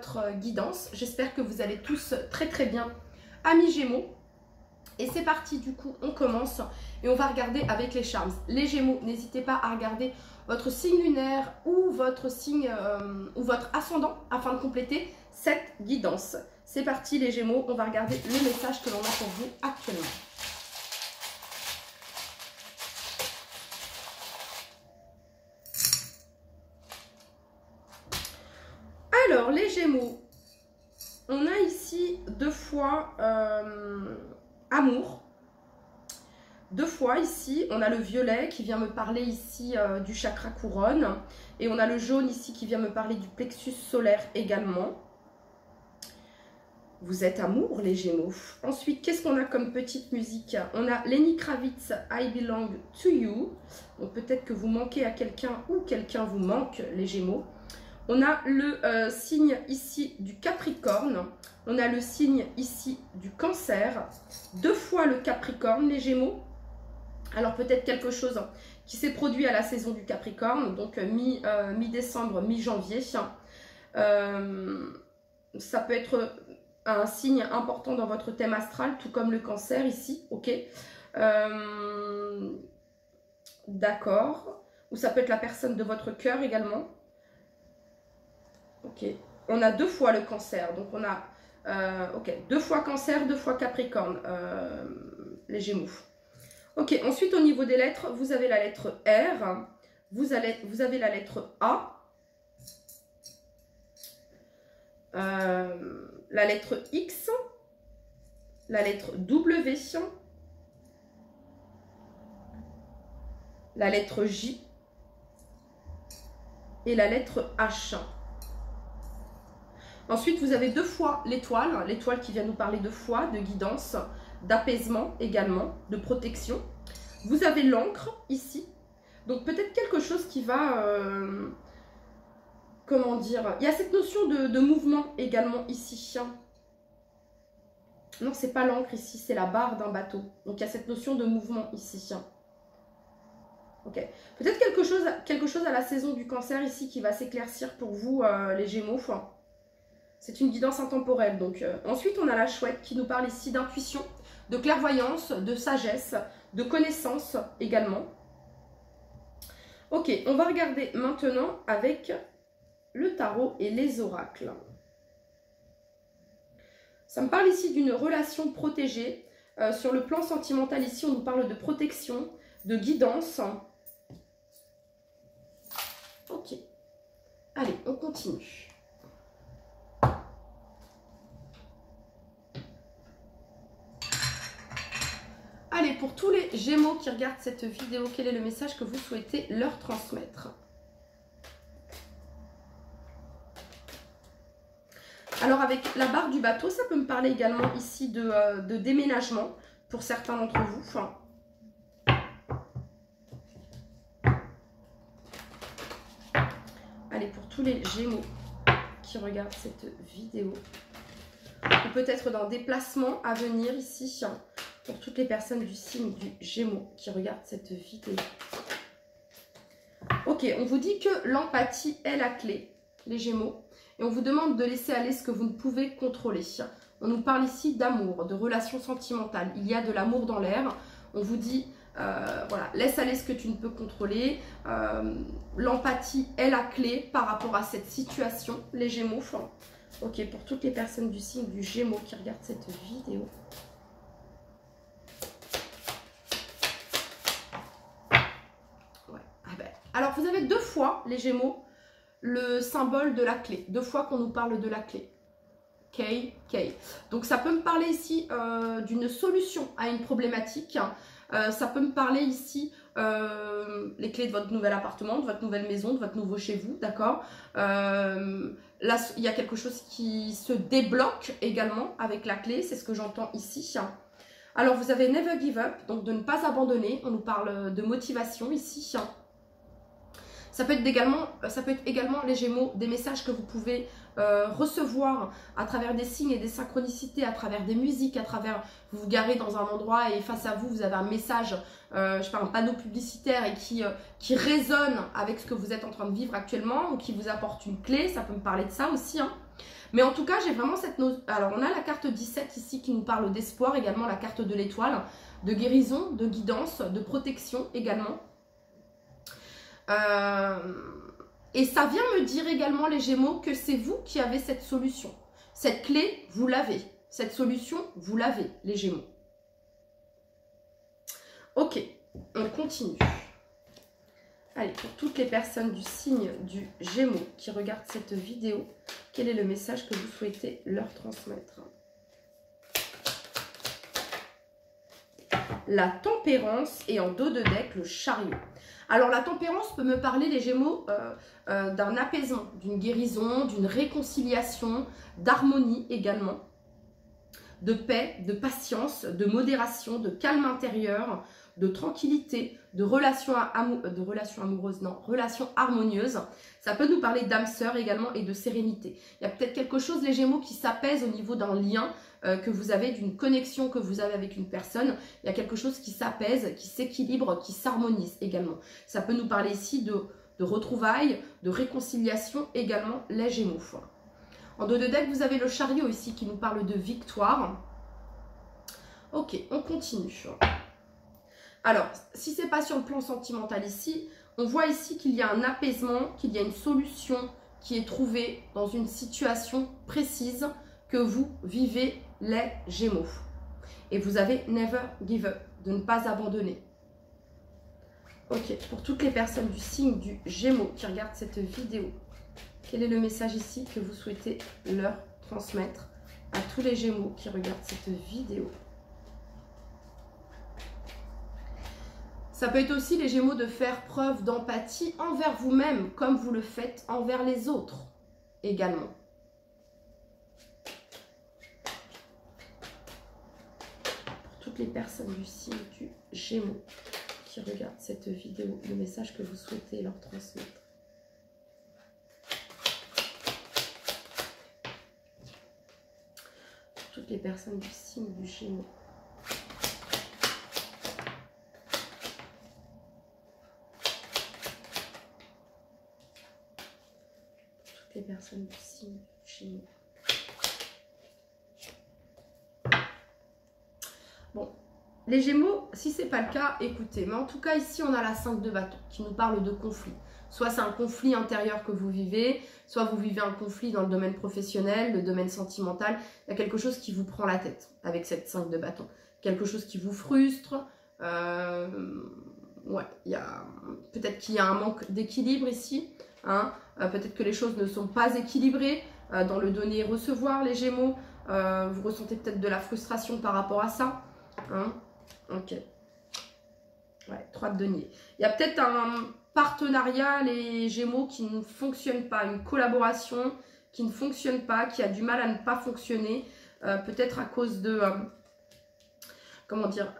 votre guidance. J'espère que vous allez tous très très bien, amis Gémeaux. Et c'est parti, du coup, on commence et on va regarder avec les charms. Les Gémeaux, n'hésitez pas à regarder votre signe lunaire ou votre signe ou votre ascendant afin de compléter cette guidance. C'est parti les Gémeaux, on va regarder le message que l'on a pour vous actuellement. Alors les Gémeaux, on a ici deux fois amour. Deux fois ici, on a le violet qui vient me parler ici du chakra couronne. Et on a le jaune ici qui vient me parler du plexus solaire également. Vous êtes amour les Gémeaux. Ensuite, qu'est-ce qu'on a comme petite musique? On a Lenny Kravitz, I Belong to You. Donc peut-être que vous manquez à quelqu'un ou quelqu'un vous manque les Gémeaux. On a le signe ici du Capricorne. On a le signe ici du Cancer. Deux fois le Capricorne les Gémeaux. Alors peut-être quelque chose qui s'est produit à la saison du Capricorne, donc mi-décembre, mi-janvier. Ça peut être un signe important dans votre thème astral, tout comme le Cancer ici, ok. D'accord. Ou ça peut être la personne de votre cœur également. Ok. On a deux fois le Cancer, donc on a ok, deux fois Cancer, deux fois Capricorne, les Gémeaux. Ok, ensuite au niveau des lettres, vous avez la lettre R, vous avez la lettre A, la lettre X, la lettre W, la lettre J et la lettre H. Ensuite, vous avez deux fois l'étoile, l'étoile qui vient nous parler de foi, de guidance, d'apaisement également, de protection. Vous avez l'encre ici, donc peut-être quelque chose qui va, comment dire, il y a cette notion de mouvement également ici. Non, c'est pas l'encre ici, c'est la barre d'un bateau, donc il y a cette notion de mouvement ici. Ok, peut-être quelque chose à la saison du Cancer ici qui va s'éclaircir pour vous les Gémeaux. C'est une guidance intemporelle. Donc ensuite, on a la chouette qui nous parle ici d'intuition, de clairvoyance, de sagesse, de connaissance également. Ok, on va regarder maintenant avec le tarot et les oracles. Ça me parle ici d'une relation protégée. Sur le plan sentimental, ici, on nous parle de protection, de guidance. Ok. Allez, on continue. Allez, pour tous les Gémeaux qui regardent cette vidéo, quel est le message que vous souhaitez leur transmettre? Alors, avec la barre du bateau, ça peut me parler également ici de déménagement pour certains d'entre vous. Allez, pour tous les Gémeaux qui regardent cette vidéo, ou peut-être d'un déplacement à venir ici, pour toutes les personnes du signe du Gémeaux qui regardent cette vidéo. Ok, on vous dit que l'empathie est la clé, les Gémeaux, et on vous demande de laisser aller ce que vous ne pouvez contrôler. On nous parle ici d'amour, de relations sentimentales. Il y a de l'amour dans l'air. On vous dit, voilà, laisse aller ce que tu ne peux contrôler. L'empathie est la clé par rapport à cette situation, les Gémeaux. Ok, pour toutes les personnes du signe du Gémeaux qui regardent cette vidéo. Alors, vous avez deux fois, les Gémeaux, le symbole de la clé. Deux fois qu'on nous parle de la clé. Ok. Donc, ça peut me parler ici d'une solution à une problématique. Ça peut me parler ici les clés de votre nouvel appartement, de votre nouvelle maison, de votre nouveau chez vous, d'accord. Là, il y a quelque chose qui se débloque également avec la clé. C'est ce que j'entends ici. Alors, vous avez Never Give Up, donc de ne pas abandonner. On nous parle de motivation ici. Ça peut être également, les Gémeaux, des messages que vous pouvez recevoir à travers des signes et des synchronicités, à travers des musiques, à travers, vous vous garez dans un endroit et face à vous, vous avez un message, je sais pas, un panneau publicitaire et qui résonne avec ce que vous êtes en train de vivre actuellement ou qui vous apporte une clé. Ça peut me parler de ça aussi. Mais en tout cas, j'ai vraiment cette notion. Alors, on a la carte 17 ici qui nous parle d'espoir, également la carte de l'étoile, de guérison, de guidance, de protection également. Et ça vient me dire également, les Gémeaux, que c'est vous qui avez cette solution. Cette clé, vous l'avez. Cette solution, vous l'avez, les Gémeaux. Ok, on continue. Allez, pour toutes les personnes du signe du Gémeaux qui regardent cette vidéo, quel est le message que vous souhaitez leur transmettre? La tempérance et en dos de deck, le chariot. Alors la tempérance peut me parler, les Gémeaux, d'un apaisement, d'une guérison, d'une réconciliation, d'harmonie également, de paix, de patience, de modération, de calme intérieur, de tranquillité, de relations amoureuses, non, relations harmonieuses. Ça peut nous parler d'âme sœur également et de sérénité. Il y a peut-être quelque chose, les Gémeaux, qui s'apaise au niveau d'un lien que vous avez, d'une connexion que vous avez avec une personne. Il y a quelque chose qui s'apaise, qui s'équilibre, qui s'harmonise également. Ça peut nous parler ici de retrouvailles, de réconciliation également, les Gémeaux. En dos de deck, vous avez le chariot ici qui nous parle de victoire. Ok, on continue. Alors, si ce n'est pas sur le plan sentimental ici, on voit ici qu'il y a un apaisement, qu'il y a une solution qui est trouvée dans une situation précise que vous vivez, les Gémeaux. Et vous avez never give up, de ne pas abandonner. Ok, pour toutes les personnes du signe du Gémeaux qui regardent cette vidéo, quel est le message ici que vous souhaitez leur transmettre à tous les Gémeaux qui regardent cette vidéo? Ça peut être aussi, les Gémeaux, de faire preuve d'empathie envers vous-même, comme vous le faites envers les autres également. Pour toutes les personnes du signe du Gémeaux qui regardent cette vidéo, le message que vous souhaitez leur transmettre. Pour toutes les personnes du signe du Gémeaux. Les personnes du signe Gémeaux. Bon, les Gémeaux, si ce n'est pas le cas, écoutez. Mais en tout cas, ici, on a la 5 de bâton qui nous parle de conflit. Soit c'est un conflit intérieur que vous vivez, soit vous vivez un conflit dans le domaine professionnel, le domaine sentimental. Il y a quelque chose qui vous prend la tête avec cette 5 de bâton. Quelque chose qui vous frustre. Ouais, peut-être qu'il y a un manque d'équilibre ici. Hein. Peut-être que les choses ne sont pas équilibrées dans le donner et recevoir, les Gémeaux. Vous ressentez peut-être de la frustration par rapport à ça. Hein. Ok. Ouais, 3 de denier. Il y a peut-être un partenariat, les Gémeaux, qui ne fonctionne pas. Une collaboration qui ne fonctionne pas, qui a du mal à ne pas fonctionner. Peut-être à cause de... comment dire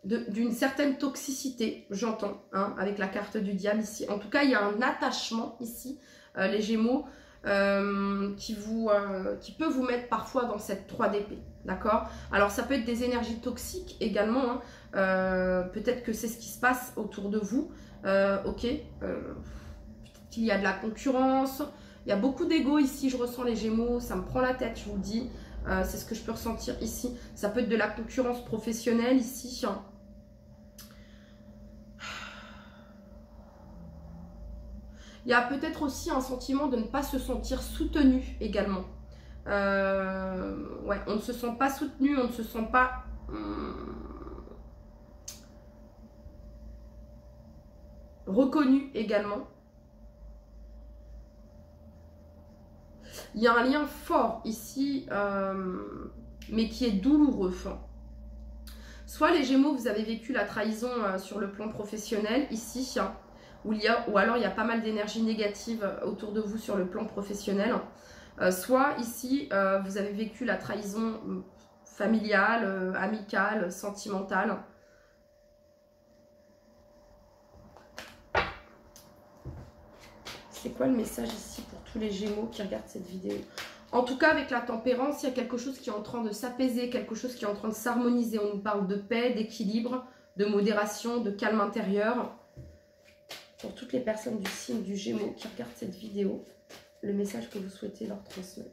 d'une certaine toxicité, j'entends, hein, avec la carte du diable ici. En tout cas, il y a un attachement ici, les Gémeaux, qui peut vous mettre parfois dans cette 3 d'épée, d'accord? Alors, ça peut être des énergies toxiques également, hein. Peut-être que c'est ce qui se passe autour de vous, ok? Peut-être qu'il y a de la concurrence, il y a beaucoup d'ego ici, je ressens, les Gémeaux, ça me prend la tête, je vous le dis. C'est ce que je peux ressentir ici. Ça peut être de la concurrence professionnelle ici. Il y a peut-être aussi un sentiment de ne pas se sentir soutenu également. Ouais, on ne se sent pas soutenu, on ne se sent pas... reconnu également. Il y a un lien fort ici, mais qui est douloureux. Soit les Gémeaux, vous avez vécu la trahison sur le plan professionnel ici, ou alors il y a pas mal d'énergie négative autour de vous sur le plan professionnel. Soit ici, vous avez vécu la trahison familiale, amicale, sentimentale. C'est quoi le message ici pour tous les Gémeaux qui regardent cette vidéo? En tout cas, avec la tempérance, il y a quelque chose qui est en train de s'apaiser, quelque chose qui est en train de s'harmoniser. On nous parle de paix, d'équilibre, de modération, de calme intérieur. Pour toutes les personnes du signe du Gémeaux qui regardent cette vidéo, le message que vous souhaitez leur transmettre?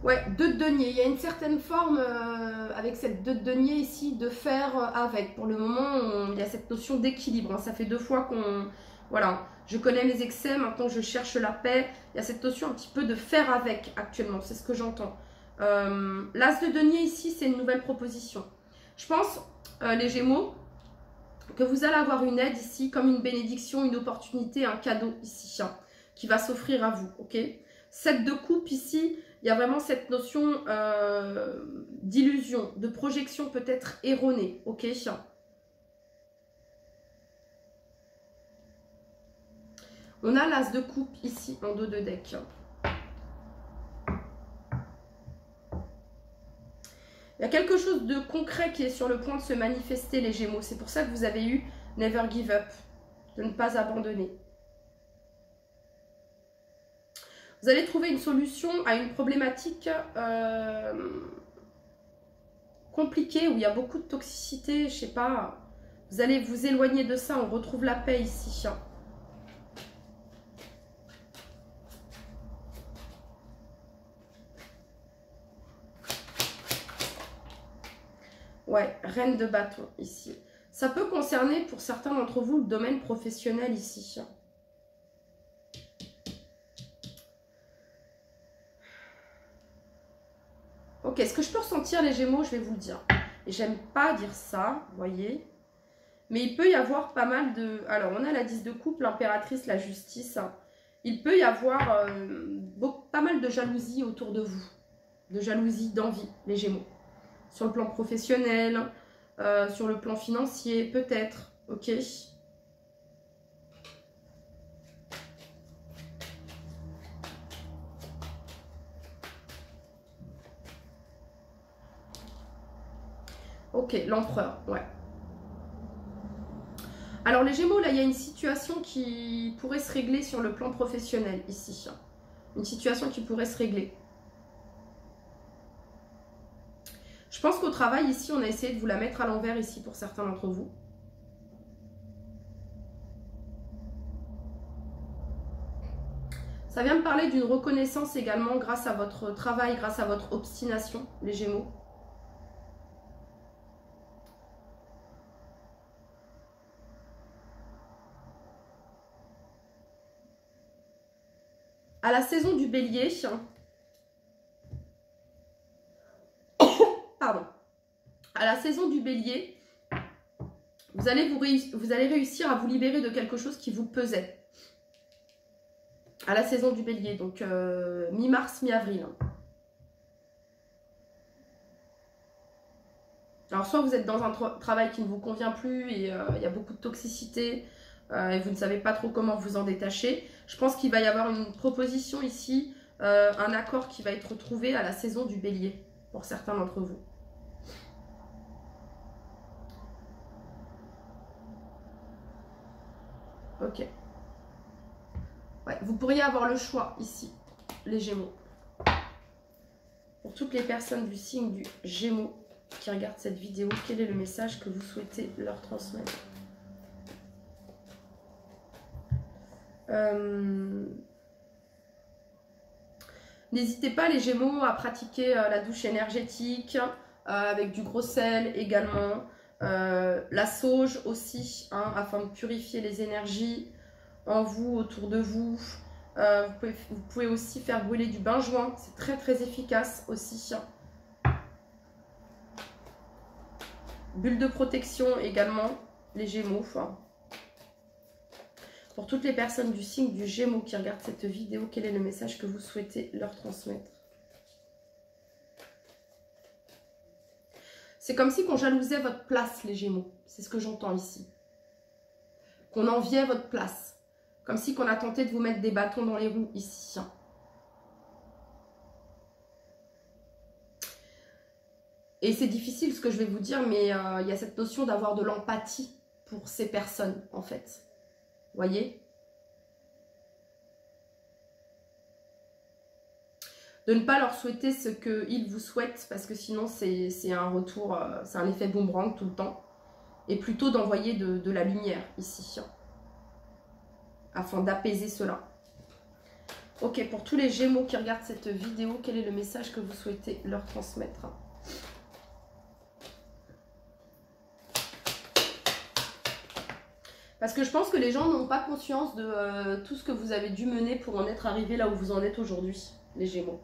Ouais, 2 de denier. Il y a une certaine forme avec cette 2 de denier ici de faire avec. Pour le moment, il y a cette notion d'équilibre. Hein. Ça fait 2 fois qu'on... Voilà, je connais mes excès, maintenant je cherche la paix. Il y a cette notion un petit peu de faire avec actuellement, c'est ce que j'entends. L'As de denier ici, c'est une nouvelle proposition. Je pense, les Gémeaux, que vous allez avoir une aide ici, comme une bénédiction, une opportunité, un cadeau ici, hein, qui va s'offrir à vous, ok? 7 de coupe ici, il y a vraiment cette notion d'illusion, de projection peut-être erronée, ok? On a l'As de coupe ici, en dos de deck. Il y a quelque chose de concret qui est sur le point de se manifester, les Gémeaux. C'est pour ça que vous avez eu Never Give Up, de ne pas abandonner. Vous allez trouver une solution à une problématique compliquée où il y a beaucoup de toxicité, je sais pas. Vous allez vous éloigner de ça, on retrouve la paix ici. Ouais, reine de bâton ici. Ça peut concerner pour certains d'entre vous le domaine professionnel ici. Ok, ce que je peux ressentir les Gémeaux, je vais vous le dire. Et j'aime pas dire ça, vous voyez. Mais il peut y avoir pas mal de... Alors, on a la 10 de coupe, l'impératrice, la justice. Il peut y avoir pas mal de jalousie autour de vous. De jalousie, d'envie, les Gémeaux. Sur le plan professionnel, sur le plan financier, peut-être. Ok. Ok, l'empereur, ouais. Alors les Gémeaux, là, il y a une situation qui pourrait se régler sur le plan professionnel, ici. Une situation qui pourrait se régler. Je pense qu'au travail, ici, on a essayé de vous la mettre à l'envers, ici, pour certains d'entre vous. Ça vient me parler d'une reconnaissance également grâce à votre travail, grâce à votre obstination, les Gémeaux. À la saison du Bélier, pardon, à la saison du Bélier, vous allez réussir à vous libérer de quelque chose qui vous pesait. À la saison du Bélier, donc mi-mars, mi-avril. Alors, soit vous êtes dans un travail qui ne vous convient plus et il y a beaucoup de toxicité et vous ne savez pas trop comment vous en détacher. Je pense qu'il va y avoir une proposition ici, un accord qui va être trouvé à la saison du Bélier pour certains d'entre vous. Ok. Ouais, vous pourriez avoir le choix ici, les Gémeaux. Pour toutes les personnes du signe du Gémeaux qui regardent cette vidéo, quel est le message que vous souhaitez leur transmettre? N'hésitez pas, les Gémeaux, à pratiquer la douche énergétique avec du gros sel également. La sauge aussi, hein, afin de purifier les énergies en vous, autour de vous. Vous pouvez aussi faire brûler du bain-joint, c'est très très efficace aussi. Bulle de protection également, les Gémeaux. Pour toutes les personnes du signe du Gémeaux qui regardent cette vidéo, quel est le message que vous souhaitez leur transmettre? C'est comme si qu'on jalousait votre place, les Gémeaux. C'est ce que j'entends ici. Qu'on enviait votre place. Comme si qu'on a tenté de vous mettre des bâtons dans les roues ici. Et c'est difficile ce que je vais vous dire, mais il y a cette notion d'avoir de l'empathie pour ces personnes, en fait. Voyez? De ne pas leur souhaiter ce qu'ils vous souhaitent, parce que sinon c'est un retour, c'est un effet boomerang tout le temps. Et plutôt d'envoyer de la lumière ici, afin d'apaiser cela. Ok, pour tous les Gémeaux qui regardent cette vidéo, quel est le message que vous souhaitez leur transmettre? Parce que je pense que les gens n'ont pas conscience de tout ce que vous avez dû mener pour en être arrivé là où vous en êtes aujourd'hui, les Gémeaux.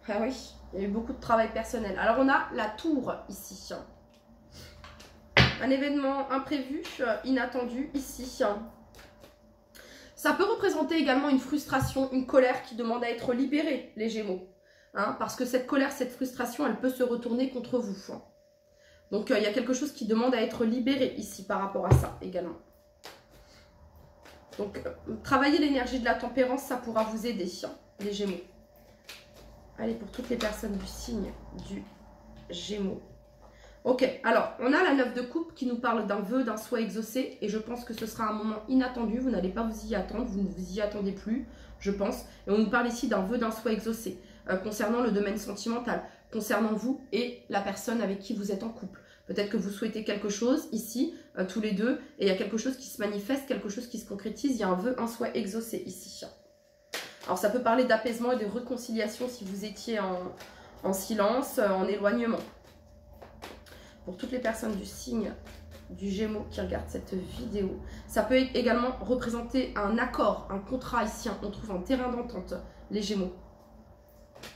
Ah oui, il y a eu beaucoup de travail personnel. Alors on a la tour ici. Un événement imprévu, inattendu ici. Ça peut représenter également une frustration, une colère qui demande à être libérée, les Gémeaux. Hein, parce que cette colère, cette frustration, elle peut se retourner contre vous. Donc il y a quelque chose qui demande à être libéré ici par rapport à ça également. Donc travailler l'énergie de la tempérance, ça pourra vous aider, les Gémeaux. Allez, pour toutes les personnes du signe du Gémeaux. Ok, alors, on a la 9 de coupe qui nous parle d'un vœu, d'un souhait exaucé. Et je pense que ce sera un moment inattendu. Vous n'allez pas vous y attendre. Vous ne vous y attendez plus, je pense. Et on nous parle ici d'un vœu, d'un souhait exaucé. Concernant le domaine sentimental. Concernant vous et la personne avec qui vous êtes en couple. Peut-être que vous souhaitez quelque chose ici, tous les deux. Et il y a quelque chose qui se manifeste, quelque chose qui se concrétise. Il y a un vœu, un souhait exaucé ici. Alors, ça peut parler d'apaisement et de réconciliation si vous étiez en silence, en éloignement. Pour toutes les personnes du signe du Gémeaux qui regardent cette vidéo, ça peut également représenter un accord, un contrat ici. On trouve un terrain d'entente, les Gémeaux.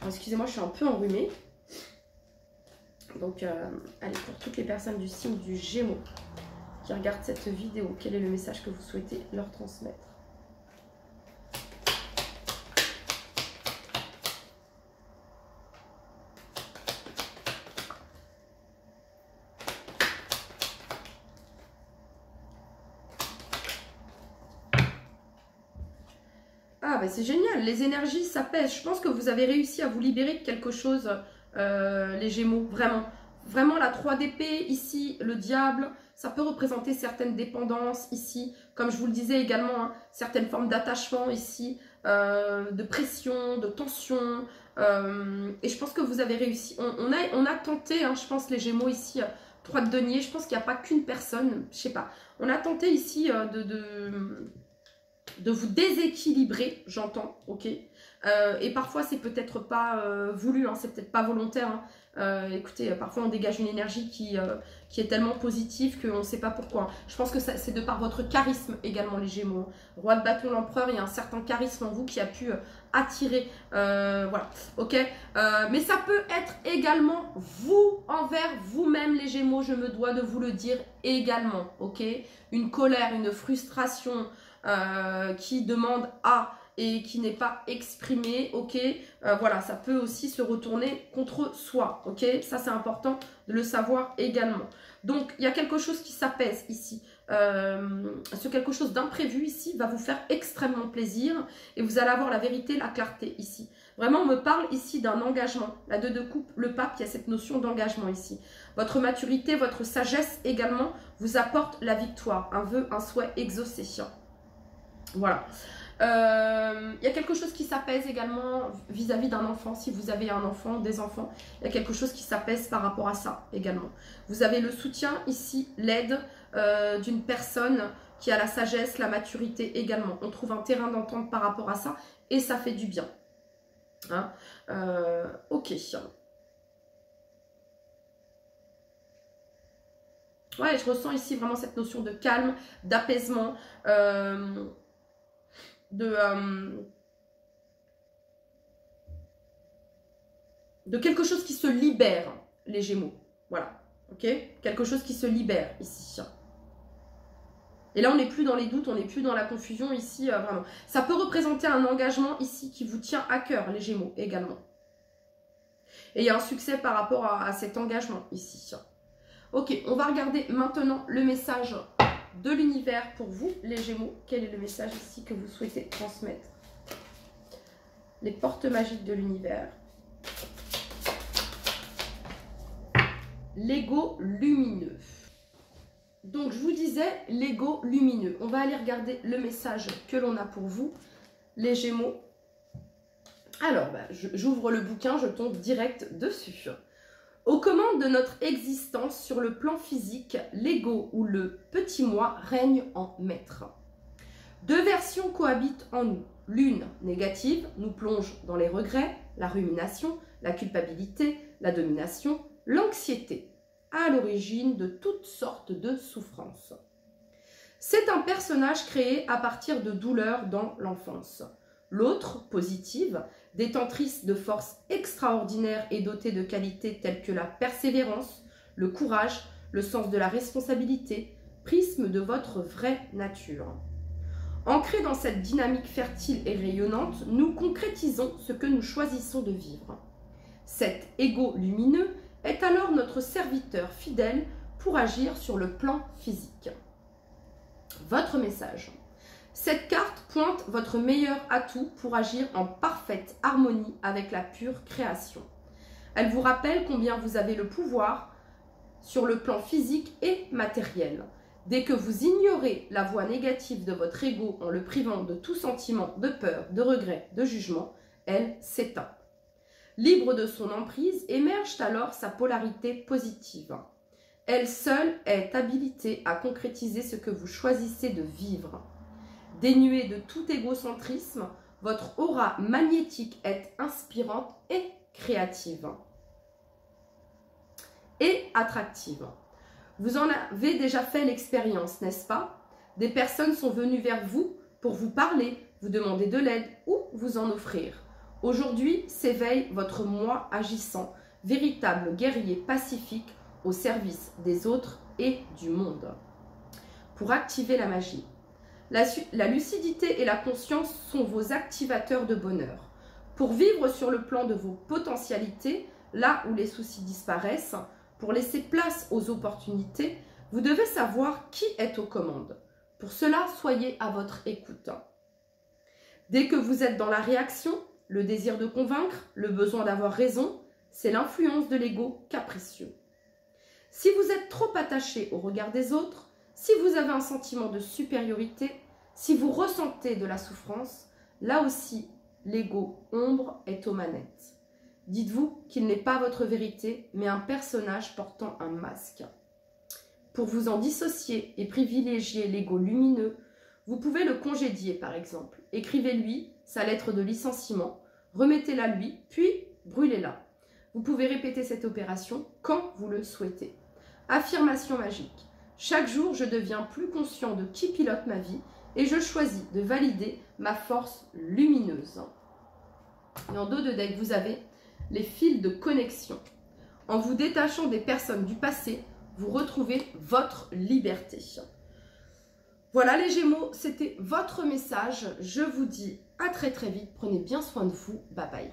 Excusez-moi, je suis un peu enrhumée. Donc, allez, pour toutes les personnes du signe du Gémeaux qui regardent cette vidéo, quel est le message que vous souhaitez leur transmettre? Ah, bah c'est génial, les énergies, ça pèse. Je pense que vous avez réussi à vous libérer de quelque chose, les Gémeaux, vraiment. Vraiment, la 3 d'épée, ici, le diable, ça peut représenter certaines dépendances, ici. Comme je vous le disais également, hein, certaines formes d'attachement, ici, de pression, de tension. Et je pense que vous avez réussi. On a tenté, hein, je pense, les Gémeaux, ici, 3 de denier. Je pense qu'il n'y a pas qu'une personne, je sais pas. On a tenté ici de vous déséquilibrer, j'entends, ok. Et parfois c'est peut-être pas voulu, hein, c'est peut-être pas volontaire. Hein. Écoutez, parfois on dégage une énergie qui est tellement positive qu'on ne sait pas pourquoi. Je pense que c'est de par votre charisme également, les Gémeaux. Roi de bâton, l'empereur, il y a un certain charisme en vous qui a pu attirer, voilà, ok. Mais ça peut être également vous envers vous-même, les Gémeaux, je me dois de vous le dire également, ok. Une colère, une frustration qui demande à et qui n'est pas exprimé, ok, voilà, ça peut aussi se retourner contre soi, ok, ça c'est important de le savoir également. Donc, il y a quelque chose qui s'apaise ici, ce quelque chose d'imprévu ici va vous faire extrêmement plaisir et vous allez avoir la vérité, la clarté ici. Vraiment, on me parle ici d'un engagement, la 2 de coupe, le pape, il y a cette notion d'engagement ici. Votre maturité, votre sagesse également vous apporte la victoire, un vœu, un souhait exaucé. Voilà. Il y a quelque chose qui s'apaise également vis-à-vis d'un enfant. Si vous avez un enfant, des enfants, il y a quelque chose qui s'apaise par rapport à ça également. Vous avez le soutien ici, l'aide d'une personne qui a la sagesse, la maturité également. On trouve un terrain d'entente par rapport à ça et ça fait du bien. Hein, ok. Ouais, je ressens ici vraiment cette notion de calme, d'apaisement, de quelque chose qui se libère, les Gémeaux. Voilà, ok. Quelque chose qui se libère ici. Et là, on n'est plus dans les doutes, on n'est plus dans la confusion ici, vraiment. Ça peut représenter un engagement ici qui vous tient à cœur, les Gémeaux, également. Et il y a un succès par rapport à cet engagement ici. Ok, on va regarder maintenant le message de l'univers pour vous, les Gémeaux. Quel est le message ici que vous souhaitez transmettre? Les portes magiques de l'univers. L'ego lumineux. Donc, je vous disais, l'ego lumineux. On va aller regarder le message que l'on a pour vous, les Gémeaux. Alors, j'ouvre le bouquin, je tombe direct dessus. Aux commandes de notre existence sur le plan physique, l'ego ou le petit moi règne en maître. Deux versions cohabitent en nous. L'une, négative, nous plonge dans les regrets, la rumination, la culpabilité, la domination, l'anxiété, à l'origine de toutes sortes de souffrances. C'est un personnage créé à partir de douleurs dans l'enfance. L'autre, positive, détentrice de forces extraordinaires et dotée de qualités telles que la persévérance, le courage, le sens de la responsabilité, prisme de votre vraie nature. Ancrés dans cette dynamique fertile et rayonnante, nous concrétisons ce que nous choisissons de vivre. Cet ego lumineux est alors notre serviteur fidèle pour agir sur le plan physique. Votre message. Cette carte pointe votre meilleur atout pour agir en parfaite harmonie avec la pure création. Elle vous rappelle combien vous avez le pouvoir sur le plan physique et matériel. Dès que vous ignorez la voix négative de votre ego en le privant de tout sentiment de peur, de regret, de jugement, elle s'éteint. Libre de son emprise, émerge alors sa polarité positive. Elle seule est habilitée à concrétiser ce que vous choisissez de vivre. Dénuée de tout égocentrisme, votre aura magnétique est inspirante et créative. Et attractive. Vous en avez déjà fait l'expérience, n'est-ce pas? Des personnes sont venues vers vous pour vous parler, vous demander de l'aide ou vous en offrir. Aujourd'hui s'éveille votre moi agissant, véritable guerrier pacifique au service des autres et du monde. Pour activer la magie. La lucidité et la conscience sont vos activateurs de bonheur. Pour vivre sur le plan de vos potentialités, là où les soucis disparaissent, pour laisser place aux opportunités, vous devez savoir qui est aux commandes. Pour cela, soyez à votre écoute. Dès que vous êtes dans la réaction, le désir de convaincre, le besoin d'avoir raison, c'est l'influence de l'ego capricieux. Si vous êtes trop attaché au regard des autres, si vous avez un sentiment de supériorité, si vous ressentez de la souffrance, là aussi, l'ego ombre est aux manettes. Dites-vous qu'il n'est pas votre vérité, mais un personnage portant un masque. Pour vous en dissocier et privilégier l'ego lumineux, vous pouvez le congédier par exemple. Écrivez-lui sa lettre de licenciement, remettez-la lui, puis brûlez-la. Vous pouvez répéter cette opération quand vous le souhaitez. Affirmation magique. Chaque jour, je deviens plus conscient de qui pilote ma vie et je choisis de valider ma force lumineuse. Et en dos de deck, vous avez les fils de connexion. En vous détachant des personnes du passé, vous retrouvez votre liberté. Voilà les Gémeaux, c'était votre message. Je vous dis à très très vite. Prenez bien soin de vous. Bye bye.